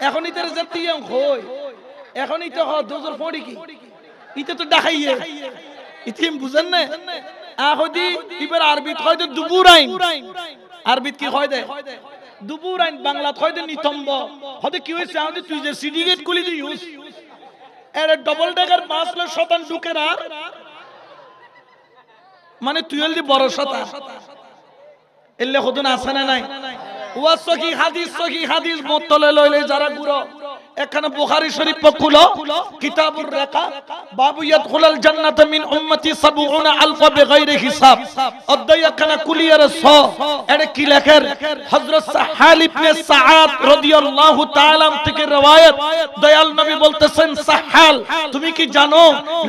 [SPEAKER 1] এখন ইতার জাতি কই এখন ইতে হুজুর ফড়ি কি ইতে তো দেখাইয়ে ইতিম বুঝেন না আহদি ইবার আরবিত হয় তো দুবুরাইন আরবিত কি হয় দে দুবুরাইন বাংলাত হয় দে নিতম্ব হতে কি হইছে আমাদের তুই যে সিডিকেট খুলি দি ইউজ এর ডাবল ডেকার বাসলে শতান ঢুকের আর মানে তুই হলদি বড় শতা এলে হদন আছে না নাই? ওয়া সহি হাদিস মতলে লইলে যারা গুরো এখানে বুখারী শরীফ খুলো কিতাবুর রাকাব বাবু ইয়াদখুলাল জান্নাতা মিন উম্মতি 70 আলফা বিগাইরি হিসাব অধ্যায় এখানে কুলিয়ার স এটা কি লেখের হযরত সাহাল ইবনে সাআদ রাদিয়াল্লাহু তাআলা থেকে riwayat দয়াল নবী বলতেছেন সাহাল তুমি কি জানো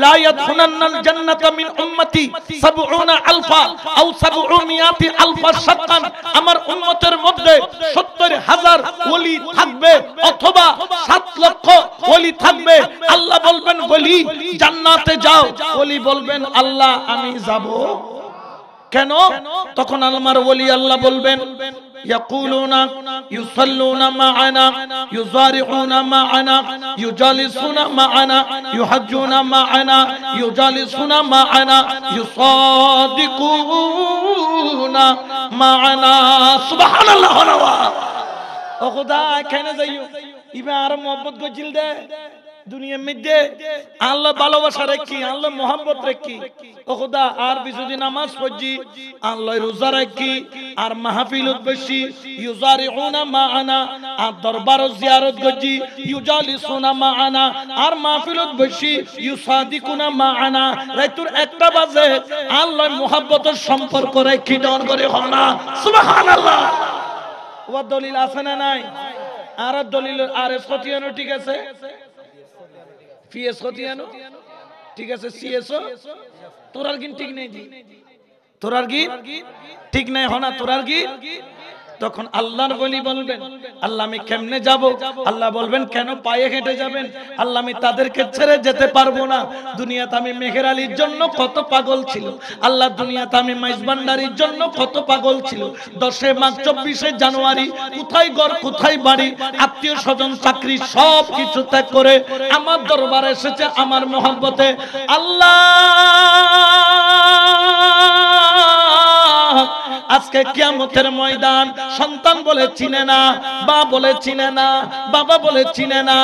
[SPEAKER 1] লা ইয়াদখুলান্নাল জান্নাতা মিন উম্মতি 70 আলফা আও 700 আলফা শাক্কান আমার উম্মতের মধ্যে 70,000 ওলি থাকবে অথবা 7 লক্ষ ওলি থাকবে। আল্লাহ বলবেন ওলি জান্নাতে যাও, ওলি বলবেন আল্লাহ আমি যাব কেন? তখন আমার ওলি আল্লাহ বলবেন ইয়াকুলুনা ইউসাল্লুনা মা'ানা ইউযারিউনা মা'ানা ইউজালিসুনা মা'ানা ইউহাজ্জুনা মা'ানা ইউজালিসুনা মা'ানা ইউসাদিকুনা মা'ানা সুবহানাল্লাহ ওয়া ও খোদা কেন যাইও ইবে আর মোহাম্মদ গজিল দে দুনিয়ার মধ্যে আল্লাহ ভালোবাসা রাখি, আল্লাহ মোহাম্মত রাখি, ও খোদা আর বিশুদ্ধি নামাজ পড়ছি, আল্লাহ রোজা রাখি, আর মাহফিলত বসি, ইউজারিউনা মাআনা, আর দরবার জিয়ারত করছি, ইউজালিসুনা মাআনা, আর মাহফিলত বসি, ইউসাদিকুনা মাআনা। রাইতুর 1টা বাজে আল্লাহ মোহাব্বতের সম্পর্ক রাখি ডন করে হল না সুবহানাল্লাহ। ওয়া দলিল আছে না নাই? আর দলিল আর সতিয়ানো ঠিক আছে, পিএস সতিয়ানো ঠিক আছে, সিএসও তোরার গিন ঠিক নেই, তোরার গিন ঠিক নাই হনা, তোরার গিন। তখন আল্লাহর ওলি বলবেন আল্লাহ আমি কেমনে যাব? আল্লাহ বলবেন কেন পায়ে হেঁটে যাবেন? আল্লাহ আমি তাদেরকে ছেড়ে যেতে পারবো না। দুনিয়াতে আমি মেহের আলীর জন্য কত পাগল ছিল, আল্লাহ দুনিয়াতে আমি মাইজ ভান্ডারির জন্য কত পাগল ছিল। 10 মাঘ 24 জানুয়ারি কোথায় ঘর কোথায় বাড়ি, আত্মীয় স্বজন চাকরি সব কিছু ত্যাগ করে আমার দরবারে এসেছে আমার মহব্বতে। আল্লাহ আজকে কিয়ামতের ময়দান সন্তান বলে চিনে না, মা বলে চিনে না, বাবা বলে চিনে না,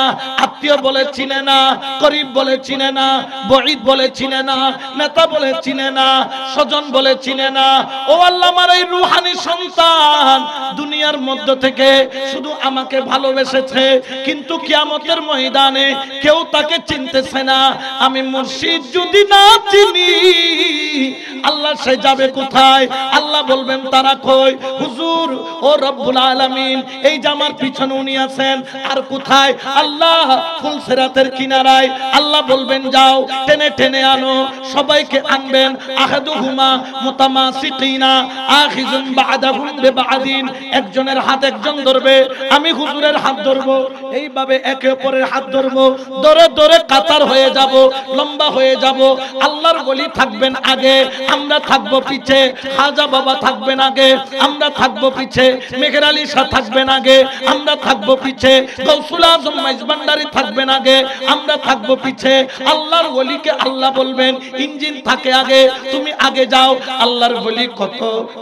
[SPEAKER 1] আত্মীয় বলে চিনে না, গরিব বলে চিনে না, বঈদ বলে চিনে না, নেতা বলে চিনে না, স্বজন বলে চিনে না। ও আল্লাহ আমার এই রূহানি সন্তান দুনিয়ার মধ্য থেকে শুধু আমাকে ভালোবেসেছে, কিন্তু কিয়ামতের ময়দানে কেউ তাকে চিনতেছে না। আমি মুর্শিদ যদি না চিনি আল্লাহ সে যাবে কোথায়? আল্লাহ বলবেন তারা কই? হুজুর ও রব্বুল আলামিন এই যে আমার পিছনে উনি আছেন, আর কোথায়? আল্লাহ ফুলসিরাতের কিনারায়। আল্লাহ বলবেন যাও টেনে টেনে আনো, সবাইকে আনবেন। আহাদুহুমা মুতামাসিকিনা আখিযুন বা'দাহুম বিবা'দিন, একজনের হাত একজন ধরবে, আমি হুজুরের হাত ধরবো, এইভাবে একে অপরের হাত ধরবো, দরে দরে কাতার হয়ে যাব, লম্বা হয়ে যাব। আল্লাহর ওলি থাকবেন আগে, আমরা থাকবো পিছে। খাজা বাবা থাকবেন আগে, আমরা থাকবো পিছে। মেহের আলী শাহ থাকবেন আগে, আমরা থাকবো পিছে। গৌসুল আজম মাইজ ভান্ডারী থাকবেন আগে, আমরা থাকবো পিছে। আল্লাহর ওলিকে আল্লাহ বলবেন ইঞ্জিন থাকে আগে, তুমি আগে যাও। আল্লাহর ওলি কত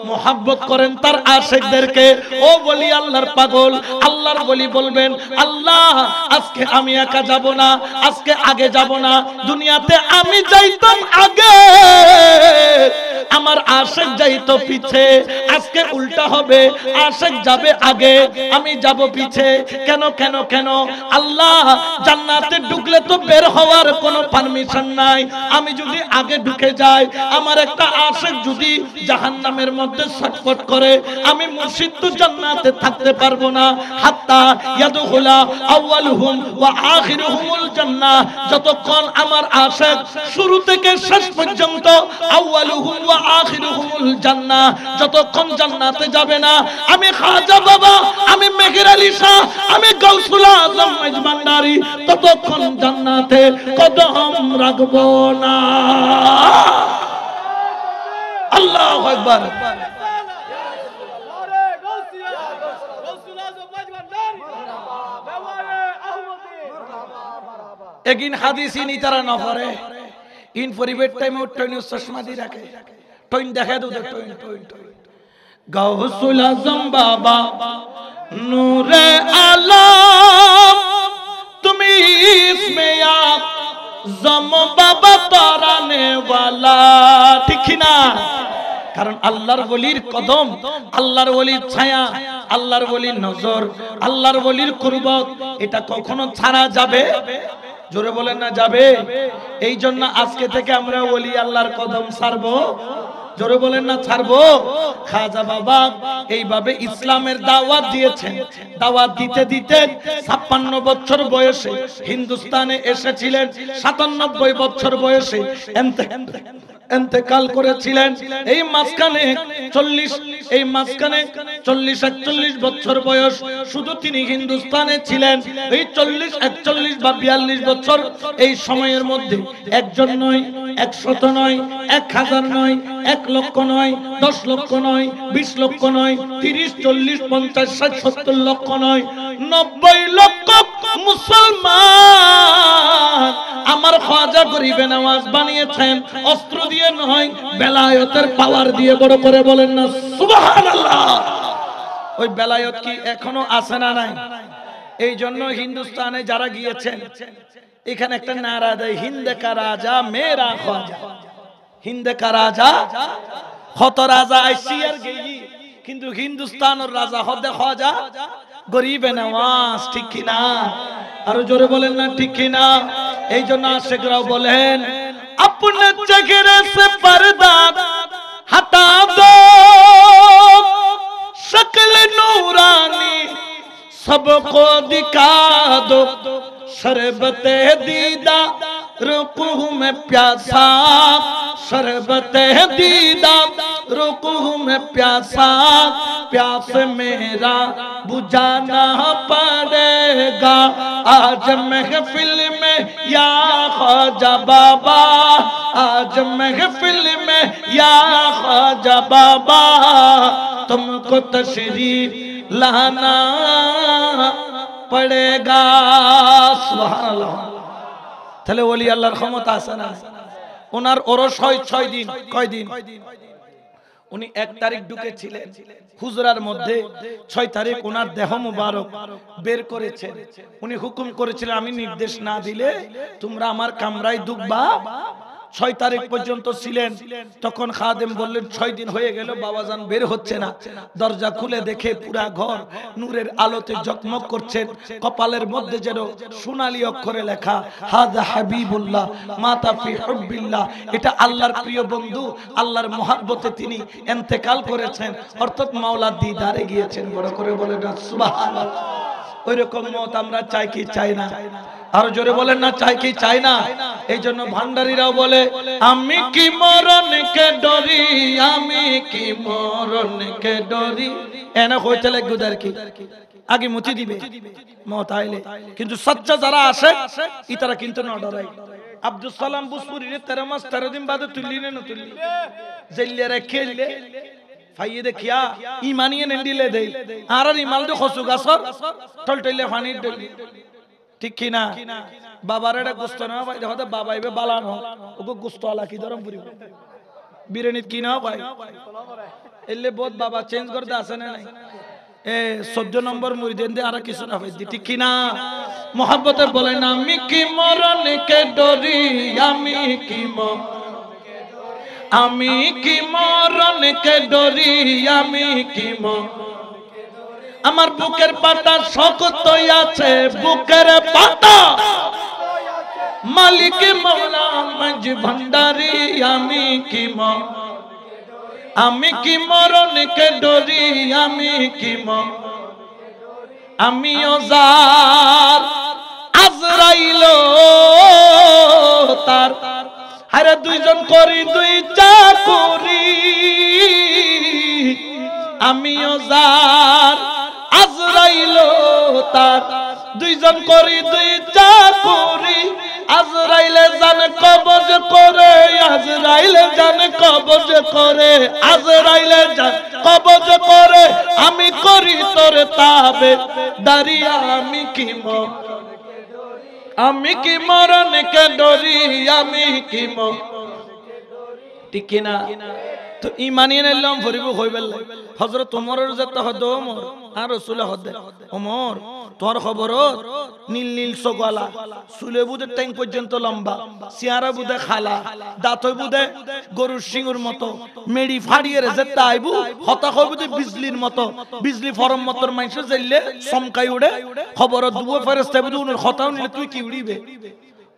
[SPEAKER 1] মোহাব্বত করেন তার আশিকদেরকে। ও ওলি আল্লাহর পাগল, আল্লাহর ওলি বলবেন আল্লাহ আজকে আমি একা যাব না, আজকে আগে যাব না। দুনিয়াতে আমি যাইতাম আগে, আমার আশিক যাইতো পিছে, আজকে উল্টা হবে, আশিক যাবে আগে, আমি যাব পিছে। কেন কেন কেন? আল্লাহ জান্নাতে ঢুকলে তো বের হওয়ার কোনো পারমিশন নাই। আমি যদি আগে ঢুকে যাই, আমার একটা আশিক যদি জাহান্নামের মধ্যে ছটফট করে, আমি মুর্শিদ তো জান্নাতে থাকতে পারবো না। হাত্তা ইয়াদখুলা আউয়ালুহুম ওয়া আখিরুহুমুল জান্নাহ, যতক্ষণ আমার আশিক শুরু থেকে শেষ পর্যন্ত আউয়ালুহুম ওয়া আখিরুহুমুল জান্নাহ, যতক্ষণ জান্নাতে যাবে না, আমি খাজা বাবা, আমি মেহের আলী শাহ, আমি গৌসুল আজম মাইজ ভান্ডারী ততক্ষণ জান্নাতে কদম রাখবো না। আল্লাহু আকবার। এগিন হাদিসি নি তারা না পড়ে, ইন পরিবেট টাইমে টইন চশমা দি রাখে, টইন দেখা দো, টইন টইন টইন। গৌসুল আজম বাবা নূরে আলম, তুমি ইসমে আজম বাবা তারানে ওয়ালা, ঠিক না? কারণ আল্লাহর ওলির কদম, আল্লাহর ওলির ছায়া, আল্লাহর ওলির নজর, আল্লাহর ওলির কুরবত, এটা কখনো ছাড়া যাবে? জোরে বলেন না যাবে? এই জন্য আজকে থেকে আমরা ওলি আল্লাহর কদম ছাড়বো। জোরে বলেন না ছাড়বো? খাজা বাবা এইভাবে ইসলামের দাওয়াত দিয়েছেন। দাওয়াত দিতে দিতে 56 বছর বয়সে হিন্দুস্তানে এসেছিলেন, 97 বছর বয়সে ইন্তেকাল করেছিলেন। এই মাঝখানে 40-41 বছর বয়স শুধু তিনি হিন্দুস্তানে ছিলেন। এই 40-41 বা 42 বছর এই সময়ের মধ্যে একজন নয়, 100 নয়, 1000 নয়, 1 লক্ষ নয়, 10 লক্ষ নয়, 20 লক্ষ নয়, 30, 40, 50, 60, 70 লক্ষ নয়, 90 লক্ষ মুসলমান আমার খাজা গরিবে নওয়াজ বানিয়েছেন। অস্ত্র দিয়ে নয়, বেলায়েতের পাওয়ার দিয়ে। বড় করে বলেন না সুবহানাল্লাহ। ওই বেলায়েত কি এখনো আছে না নাই? এই জন্য হিন্দুস্তানে যারা গিয়েছেন এখানে একটা নারা দেয়, হিন্দ কা রাজা মেরা খ্বাজা, হিন্দ কা রাজা কত রাজা আইসি আর গেই, কিন্তু হিন্দুস্তানের রাজা হদে খ্বাজা গরিবে নওয়াজ। ঠিক কি না? আরো জোরে বলেন না ঠিক কি না? এই জন্য আশিকরাও বলেন अपने चेहरे से पर्दा हटा दो, शक्ल नूरानी सबको दिखा दो, शरबते दीदा रुकूह में प्यासा, शरबते दीदा रुकूह में प्यासा, प्यास मेरा बुझाना पड़ेगा आज महफिल में या ख्वाजा बाबा, आज महफिल में या ख्वाजा बाबा, तुमको तशरीफ लाना पड़ेगा। सुभान अल्लाह। তাহলে ওলি আল্লাহর ক্ষমতা আছে না? ওনার ওরস হয় 6 দিন। কয় দিন? উনি 1 তারিখ ঢুকেছিলেন হুজরার মধ্যে, 6 তারিখ ওনার দেহ মুবারক বের করেছেন। উনি হুকুম করেছিলেন আমি নির্দেশ না দিলে তোমরা আমার কামরায় ঢুকবা। 6 তারিখ পর্যন্ত ছিলেন। তখন খাদেম বললেন 6 দিন হয়ে গেল বাবাজান বের হচ্ছে না। দরজা খুলে দেখে পুরা ঘর নূরের আলোতে ঝকমক করছেন, কপালের মধ্যে যেন সোনালী অক্ষরে লেখা হাযা হাবিবুল্লাহ মাতা ফি হুব্বিল্লাহ, এটা আল্লাহর প্রিয় বন্ধু, আল্লাহর মহব্বতে তিনি ইন্তেকাল করেছেন, অর্থাৎ মাওলার দিদারে গিয়েছেন। বড় করে বলেন না সুবহানাল্লাহ। ওইরকম মত আমরা চাই কি চাই না? আরো জোরে বলেন না চাই কি চাই না? এই জন্য ভান্ডারীরাও বলে আমি কি মরণকে ডরি, আমি কি মরণকে ডরি, এনে কইতে লাগবে আর কি আগে মুতি দিবে মত আইলে। কিন্তু সচ্চা যারা আসে ইতারা কিন্তু না ডরাই। আব্দুল সালাম বুসপুরিরে 13 মাস 13 দিন বাদে তুললি না তুললি জেলে রেখে দিলে ফাইয়ে দেখিয়া ইমানিয়ে নেন্ডিলে দেই আর ইমাল দে খসু গাছর টলটইলে পানি ডলি। ঠিক কি না? বাবার এটা গোস্ত না ভাই, দেখো বাবা এবে বালান হোক ওকে গোস্ত আলা কি ধরম পুরি বিরিয়ানিত কি না ভাই এলে বহুত বাবা চেঞ্জ করতে আসে না নাই। 14 নম্বর মুরিদেন দে আর কিছু না ভাই। ঠিক কি না? মোহাব্বতে বলেন আমি কি মরণকে ডরি, আমি কি আমি কি মরণকে ডরি, আমি কি আমার বুকের পাতা শক্ত আছে, বুকের পাতা মালিক মওলা মঞ্জ ভান্ডারি, আমি কি মরণকে ডরি, আমি কি আমি ওজার আজরাইল তার আরে দুইজন করি দুই চাকুরি, আমি ওজার আজরাইল তার দুইজন করি দুই চাকুরি, আজরাইলে জান কবজ করে, আজরাইলে জান কবজ করে, আজরাইলে জান কবজ করে, আমি করি তোর তাবে দাঁড়িয়া, আমি কি মরণকে ডরি, আমি কি ঠিক কিনা? তো ইমানিয়ে নিলাম ভরিব হইবেল হযরত ওমরের যেতে হদ ওমর আর রাসূল হদ ওমর তোর খবর নীল নীল সগলা চুলে বুদে ট্যাং পর্যন্ত লম্বা, চেহারা বুদে খালা, দাঁত বুদে গরুর সিংহের মতো, মেড়ি ফাড়িয়ে যেতে আইবু হতা হইবুদে বিজলির মতো, বিজলি ফরম মতর মানুষ যাইলে চমকাই উড়ে খবর দুবো ফেরেশতা বুদে উনার হতাও নিলে তুই কি উড়িবে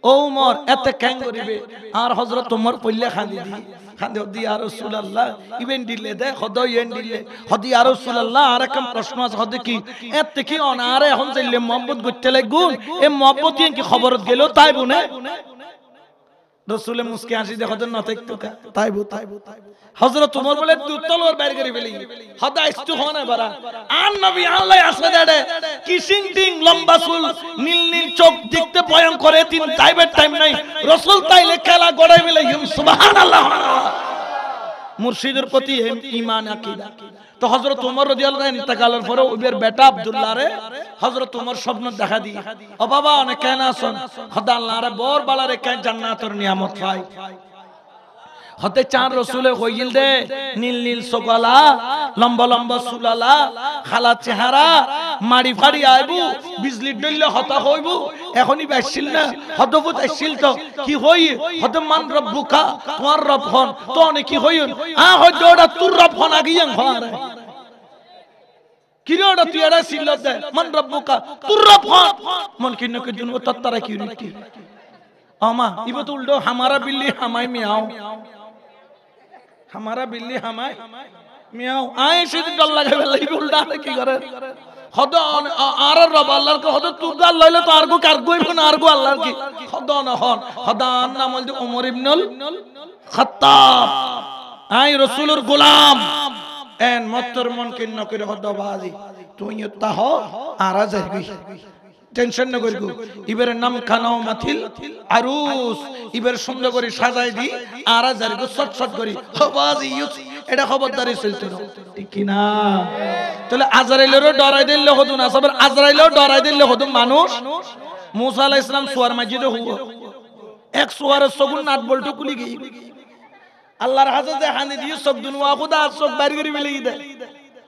[SPEAKER 1] ও ওমর এত ক্যাং করিবে। আর হযরত ওমর পল্লে খান্দি দি খান্দি হদি ইয়া রাসূলুল্লাহ ইবেন দিলে দে হদ ইয়েন দিলে হদি ইয়া রাসূলুল্লাহ আর একম প্রশ্ন আছে হদি কি এত কি অনারে এখন যাইলে মোহাম্মদ গইতে লাগুন এ মোহাম্মত কি খবরত গেল তাই বুনে রাসূলে মুস্কি হাসি দে হদ নতেক তো তাইবু হযরত ওমর বলে তুই তলোয়ার বাইর করে ফেলি হদা ইস্তু হনা বারা আর নবী আল্লাহ আসবে দে কিসিং টিং লম্বা চুল নীল নীল চোখ দেখতে ভয়ঙ্কর, তিন টাইমের টাইম নাই রাসূল তাইলে খেলা গড়াই মিলে সুবহানাল্লাহ। মুর্শিদের প্রতি ঈমান আকীদা। তো হযরত ওমর রাদিয়াল্লাহু আনহু ইন্তেকালের পরে ওবের বেটা আব্দুল্লাহ রে হযরত ওমর স্বপ্ন দেখা দি ও বাবা অনেক কেন আসন খোদা আল্লাহ রে বড় বালারে কেন জান্নাতের নিয়ামত পাই হতে চার রসুলে হইল দে নীল নীল সগলা লম্বা লম্বা সুলালা খালা চেহারা মারি ফাড়ি আইবু বিজলি ডইলে হতা হইব এখনই বাইছিল না হদবত আসছিল তো কি হই হদ মান রব্বুকা তোমার রব হন তো অনেক কি হইন হয়তো ওটা তোর রব হন আগিয়াং হরে কি রে ওটা তুই এরা সিল্লত দে মান রব্বুকা তোর রব হন মন কিন্ন কে দুন তত্তারা কি রীতি আমা ইবো তো উল্টো হামারা বিল্লি হামাই মিয়াও हमारा बिल्ली हमाय मियाओ आए सीधे डर लगे बिल्ली उल्टा की करे खुदा आरा रब अल्लाह को खुदा तू गाल ले तो आरगो करगो ही बना आरगो अल्लाह की खुदा ना हन खुदा अन्ना मल जो उमर इब्नुल खत्ताब आए रसूलुर गुलाम एन मत्तर मन के न करे खुदा बाजी तू ये ताहो आरा जहगी টেনশন না করিগো ইবের নাম খানাও মাথিল আরুস ইবের সুন্দর করে সাজাই দি আর আজারিগো শট করি হবাজি ইউস এটা খবরদারি চলতো ঠিক কি না তাহলে আজরাইলেরও ডরাই দিলে হদু না সবার আজরাইলেও ডরাই দিলে হদু মানুষ মুসা আলাইহিস সালাম সুয়ার মসজিদে হুয়া এক সুয়ারের সগুন নাট বল্টু কুলি গই আল্লাহর হাজতে হানি দিয়ে সব দুনিয়া খুদা সব বাইরে করে মিলে দে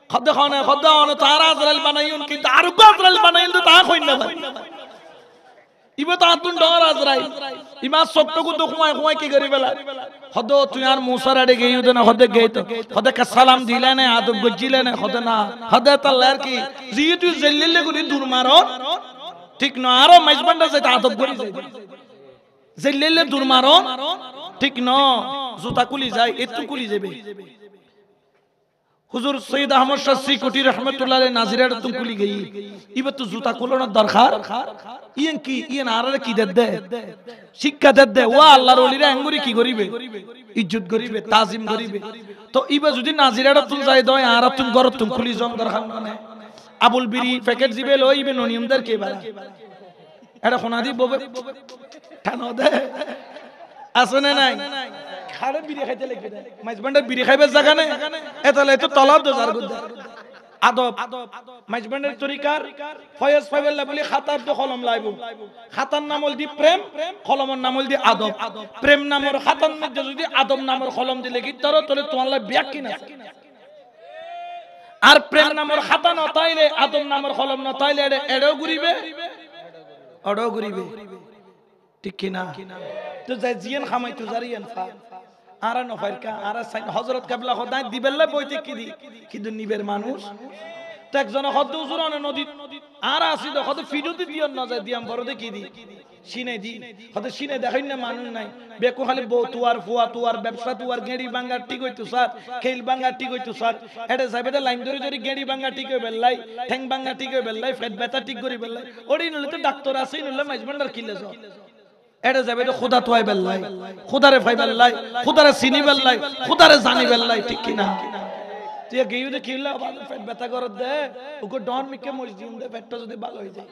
[SPEAKER 1] খদ খানে খদ অন তারা আজরাইল বানাইউন কিন্তু আর কো আজরাইল বানাইল তো তা কই না ভাই ইবে তো আতুন ডর আজরাইল ইমা সবটুকু তো খুমাই কি করি বেলা খদ তুই আর মুসার আড়ে গইউ দে না খদ গই তো খদ কা সালাম দিলে না আদব গজিলে না খদ না খদ তাল্লার কি জি তুই জল্লিলে গুনি দূর মারো ঠিক না আরো মাইজবান্ডা যাইতে আদব করি যাই জল্লিলে দূর মারো ঠিক না জুতা কুলি যায় এতু কুলি যাবে হুজুর সৈয়দ আহমদ শাহ সিকুটি রহমাতুল্লাহ আলাইহি নাজিরার তুম কুলি গই ইবে তো জুতা কুলানোর দরকার ইয়েন কি ইয়েন আরে কি দে শিক্ষা দে ও আল্লাহর ওলিরা আঙ্গুরি কি করিবে ইজ্জত করিবে তাজিম করিবে তো ইবে যদি নাজিরার তুম যাই দয় আর তুম গর তুম কুলি জন দরকার না আবুল বিরি প্যাকেট জিবে লইবে ননিয়মদার কে বালা এটা কোনা দি ববে টানো দে আসনে নাই খাড়ে বিড়ি খাইতে লাগবে না মাইজবান্ডার বিড়ি খাইবে জায়গা নেই এতালে তো তলাব দো জার গুদ আদব মাইজবান্ডার তরিকার ফয়জ ফাইবেল্লা বলি খাতার তো কলম লাইবো খাতার নামল দি প্রেম কলমের নামল দি আদব প্রেম নামের খাতার মধ্যে যদি আদব নামের কলম দিলে কি তর তলে তোমার লাই ব্যাক কিনা আর প্রেম নামের খাতা ন তাইলে আদব নামের কলম ন তাইলে এড়ো ঘুরিবে অড়ো ঘুরিবে ঠিক কি না তো যাই জিয়ান খামাই তো জারিয়ান ফা আরা নফারকা আরা সাইন হযরত কিবলা খোদাই দিবেল্লা বইতে কি দি কিন্তু নিবের মানুষ তো একজন হদ হুজুর অনে নদী আরা আসি তো হদ ফিডুতি দিয়ন না যায় দিয়াম বড় দেখি দি সিনে দি হদ সিনে দেখাই না মানুষ নাই বেকু খালি বউ তুয়ার ফুয়া তুয়ার ব্যবসা তুয়ার গেড়ি বাঙ্গা ঠিক হইতো স্যার খেল বাঙ্গা ঠিক হইতো স্যার এটা যাইবে লাইন ধরে ধরে গেড়ি বাঙ্গা ঠিক হই বেল্লাই ঠ্যাং বাঙ্গা ঠিক হই বেল্লাই ফেট ব্যথা ঠিক করি বেল্লাই ওড়ি নলে তো ডাক্তার আছে নলে মাইজবান্ডার কিলে যাও এটা যাবে তো খোদা তোয়াই বেল্লাই খোদারে ফাই বেল্লাই খোদারে চিনি বেল্লাই খোদারে জানি বেল্লাই ঠিক কি না তুই গিয়ে দে কিলা বাদ পেট ব্যথা করে দে ওকে ডন মিকে মসজিদ দে পেটটা যদি ভালো হয়ে যায়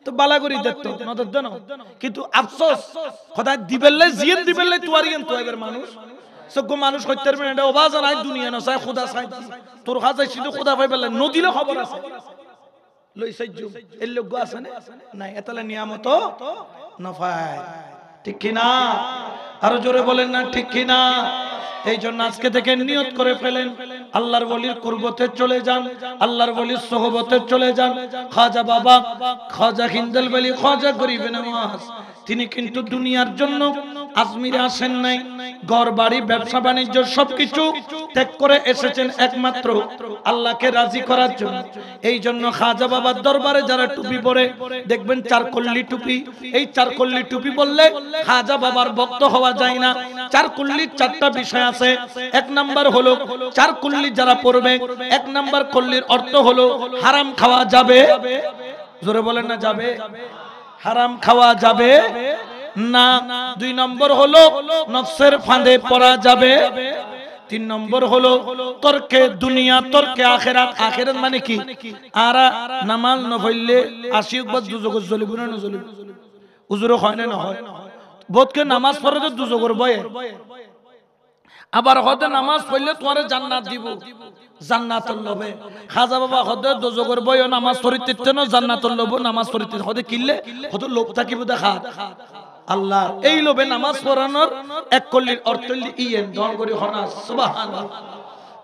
[SPEAKER 1] তো বালা করি দেখতো নদর দেন কিন্তু আফসোস খোদা দিবেল্লাই জিয়ান দিবেল্লাই তোয়ারিয়ান তোয়াইবের মানুষ সব মানুষ কইতে পারবে এটা ওবাজ নাই দুনিয়া না চাই খোদা চাই তোর কাছে শুধু খোদা পাই বেল্লাই নদিলে খবর আছে লই সাইজু এর লোক আছে না নাই এতলা নিয়ামত নফায় ঠিক কি না আরো জোরে বলেন না ঠিক কি না এই জন্য আজকে থেকে নিয়ত করে ফেলেন আল্লাহর ওলির কুরবতে চলে যান আল্লাহর ওলির সোহবতে চলে যান খাজা বাবা খাজা হিন্দল ওলি খাজা গরিব নওয়াজ তিনি কিন্তু দুনিয়ার জন্য আজমিরে আসেন নাই ঘর বাড়ি ব্যবসা বাণিজ্য সবকিছু ত্যাগ করে এসেছেন একমাত্র আল্লাহকে রাজি করার জন্য এই জন্য খাজা বাবার দরবারে যারা টুপি পরে দেখবেন চারকল্লি টুপি এই চারকল্লি টুপি বললে খাজা বাবার ভক্ত হওয়া যায় না চারকল্লির চারটা বিষয় আছে এক নাম্বার হলো চারকল্লি যারা পড়বে এক নাম্বার কল্লির অর্থ হলো হারাম খাওয়া যাবে জোরে বলেন না যাবে হারাম খাওয়া যাবে না দুই নম্বর হলো নফসের ফাঁদে পড়া যাবে তিন নম্বর হলো তর্কে দুনিয়া তর্কে আখিরাত আখিরাত মানে কি আরা নামাজ না পড়লে 80 বার দুজগত জ্বলিব না জ্বলিব হুজুর হয় না হয় বোধকে নামাজ পড়ে তো দুজগর বয়ে আবার হতে নামাজ পড়লে তোমারে জান্নাত দিব জান্নাতুল লবে খাজা বাবা হতে দুজগর বয়ে নামাজ পড়িতে না জান্নাতুল লব নামাজ পড়িতে হতে কিল্লে হতে লোক থাকিব দেখা আল্লাহ এই লোভে নামাজ পড়ানোর এক কল্লির অর্থ ইয়েন দন করি হনা সুবহানাল্লাহ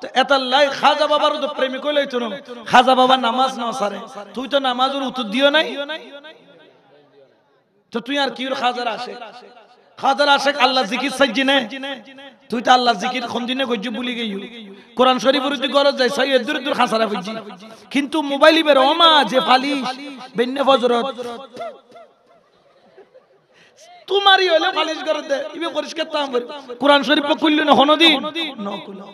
[SPEAKER 1] তো এতাল্লাই খাজা বাবার তো প্রেমিক হইলে তো খাজা বাবা নামাজ না সারে তুই তো নামাজের উত্তর দিও নাই তো তুই আর কি খাজার আসে খাজার আশেক আল্লাহ জিকির সাইজিনে তুই তো আল্লাহ জিকির খন্দিনে গজ্জু ভুলি গেই কোরআন শরীফের উদ্দি গরজ যায় সাই দূর দূর খাসারা বুঝি কিন্তু মোবাইলই বের ওমা যে ফালিশ বেন্নে ফজরত তোমারই হইলে ফালিশ করে দে ইবে পরিষ্কার তাম কোরআন শরীফ খুললি না হনদিন ন খুলো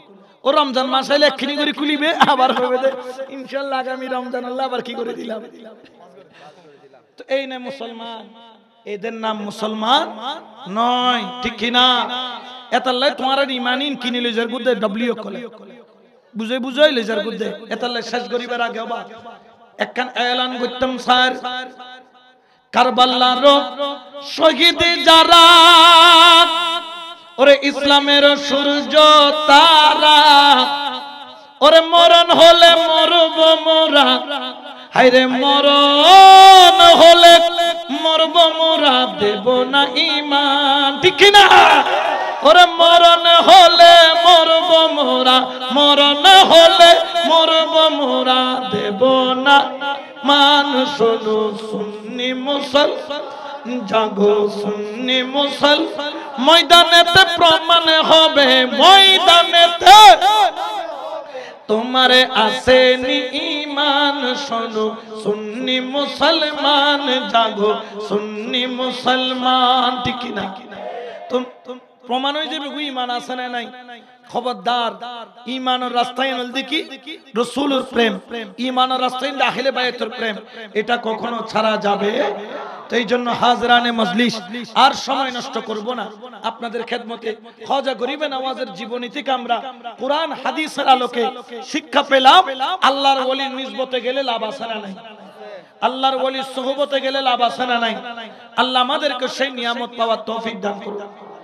[SPEAKER 1] ও রমজান মাস আইলে একখিনি করে খুলিবে আবার হবে দে ইনশাআল্লাহ আগামী রমজান আল্লাহ আবার কি করে দিলাম তো এই না মুসলমান এদের নাম মুসলমান নয় ঠিক কি না এতাল্লাই তোমার ইমানিন কিনে লেজার গুদে ডব্লিউ কলে বুঝাই বুঝাই লেজার গুদে এতাল্লাই শেষ গরিবের আগে হবা একখান এলান করতাম স্যার কারবালার শহীদ যারা ওরে ইসলামের সূর্য তারা ওরে মরণ হলে মরব মোরা হায়রে মরণ হলে মরব মোরা দেব না ঈমান ঠিক না ওরে মরণ হলে মরব মোরা মরণ হলে মরব মোরা দেব না মান শোনো সুন্নি মুসলমান জাগো সুন্নি মুসলমান ময়দানেতে প্রমাণ হবে ময়দানেতে তোমারে আসেনি ঈমান শোনো সুন্নি মুসলমান জাগো সুন্নি মুসলমান ঠিক না তুমি প্রমাণ হয়ে যাবে ঈমান আছে না নাই খবরদার ঈমানের রাস্তায় নলদিকি রাসূলের প্রেম ঈমানের রাস্তায় আহলে বায়াতের প্রেম এটা কখনো ছাড়া যাবে তো এইজন্য হাজরানে মজলিস আর সময় নষ্ট করব না আপনাদের খেদমতে খাজা গরিবে নওয়াজের জীবনী থেকে আমরা কোরআন হাদিসের আলোকে শিক্ষা পেলাম আল্লাহর ওলির নিসবতে গেলে লাভ আছে না নাই আল্লাহর ওলির সুহবতে গেলে লাভ আছে না নাই আল্লাহ আমাদেরকে সেই নিয়ামত পাওয়ার তৌফিক দান করুন।